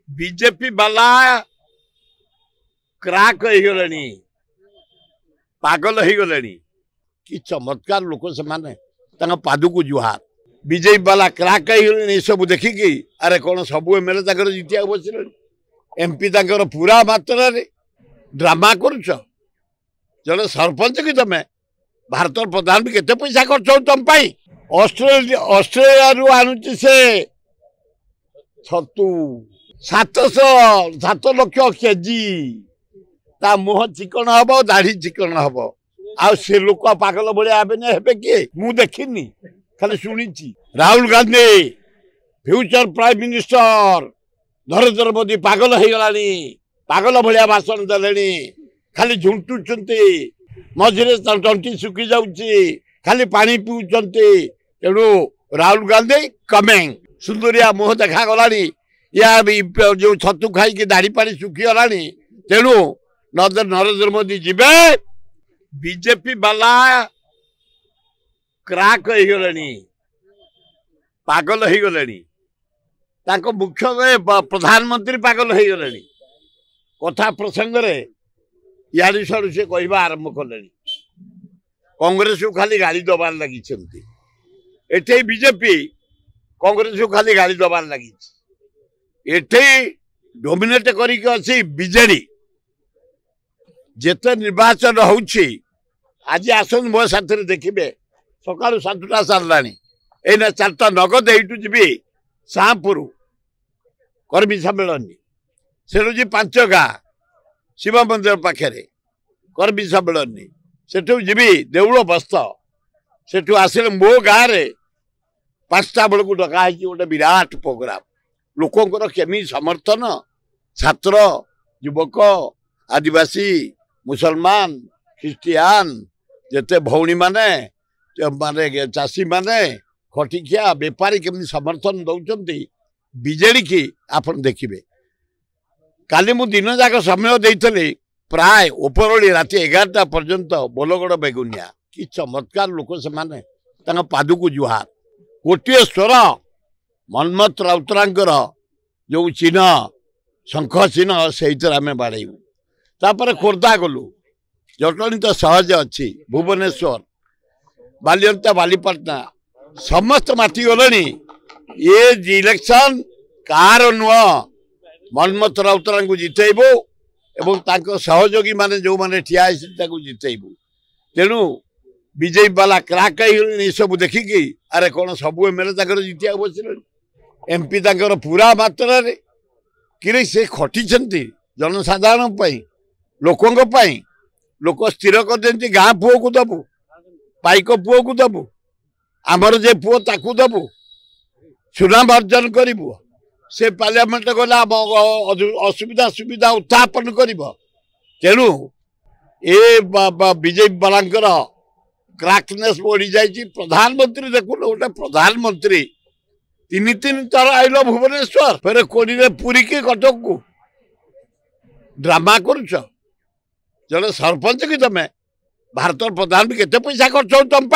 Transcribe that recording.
BJP बाला क्राक होगले पागल होगले कि चमत्कार लोक से पादुक जुहार बीजेपी बाला क्राक होगले सब देखिकी अरे कौन सब एमएलए जीतिया बस एमपी पूरा मात्रा ड्रामा करुच जड़े सरपंच कि तुम भारत प्रधान केते पैसा खर्च हो तुम ऑस्ट्रेलिया आणुची से छतु 7 लाख केजी ता मुह चिकन हम दाढ़ी चिकन हम आ से लोक पागल भाया हे किए मु देखनी खाली शुणी Rahul Gandhi future prime minister Narendra Modi पागल हो गला पागल भाया भाषण देले खाली झुंटुंट मझे तंटी सुखी जाऊँगी खाली पानी पीउंटे तेणु राहुल गांधी कमेंग सुंदरिया मुह देखा गला या जो छतु खाई दाढ़ी पानी सुखीगला तेणु नरेंद्र मोदी जीवे बीजेपी बाला क्राक होगले पागल होगले मुख्य प्रधानमंत्री पागल होगले कथा प्रसंग याड़ू साड़ू से कहवा आरंभ कले कांग्रेस को खाली गाड़ी दबार लगी एठे बीजेपी कांग्रेस को खाली गाड़ी दबार लगी एठे डोमिनेट करी बीजेडी जेते निर्वाचन होउछि आज आसन मो साथ देखिए सका 7टा सारा एना 4टा नगद एटू जी शाहपुर कर्मी सम्मेलन से 5 गाँ शिव मंदिर पाखे कर्मी सम्मेलन सेठू जी देउल बस्त सेठू आसिले मो गाँव में 5टा बेलू डकाई गोटे विराट प्रोग्राम लोकंर केमी समर्थन छात्र युवक आदिवासी मुसलमान ख्रिस्टियान जेते भौणी माने माने चाषी माने खटिकिया बेपारी केमी समर्थन दौरान बीजेडी की आप देखिए काली मु दिन जाक समय देते प्राय उपरओली राति 11टा पर्यंत बोलगड़ बेगुनिया कि चमत्कार लोक से पादुक जुहार गोटे स्वर मनमत राउतरांकर जो चिन्ह शंख चिन्ह से आम बाड़ेबू तापर खोर्धा गलु जटणी तो सहज अच्छी भुवनेश्वर बालियंता बालीपाटना समस्त माटी गले ये इलेक्शन कार नुह मनमत राउतरा जितेबू एवं तांको सहयोगी माने जो माने ठिया जितेबू तेणु बीजेपी बाला क्राक होगले सब देखिकी अरे कौन सब एमएलए जीतिया बस एमपी पूरा मात्रा कि से खटी जनसाधारण लोकों लोक स्थिर कर गाँ पुओ को दबू पाइक पुओ को दबू आमर जे पुओ ताकू दबू सुनाम अर्जन करू से पार्लियामेंट गला असुविधा सुविधा उत्थापन कर तेणु ए बीजेपी बालांकर क्राकनेस बढ़ी जाइए प्रधानमंत्री देखुन गोटे प्रधानमंत्री 3 थर आइल भुवनेश्वर फिर कोड़ी पुरी के कटक को ड्रामा करुच जड़े सरपंच कि तुम भारत प्रधान केते पैसा खर्च हो तुम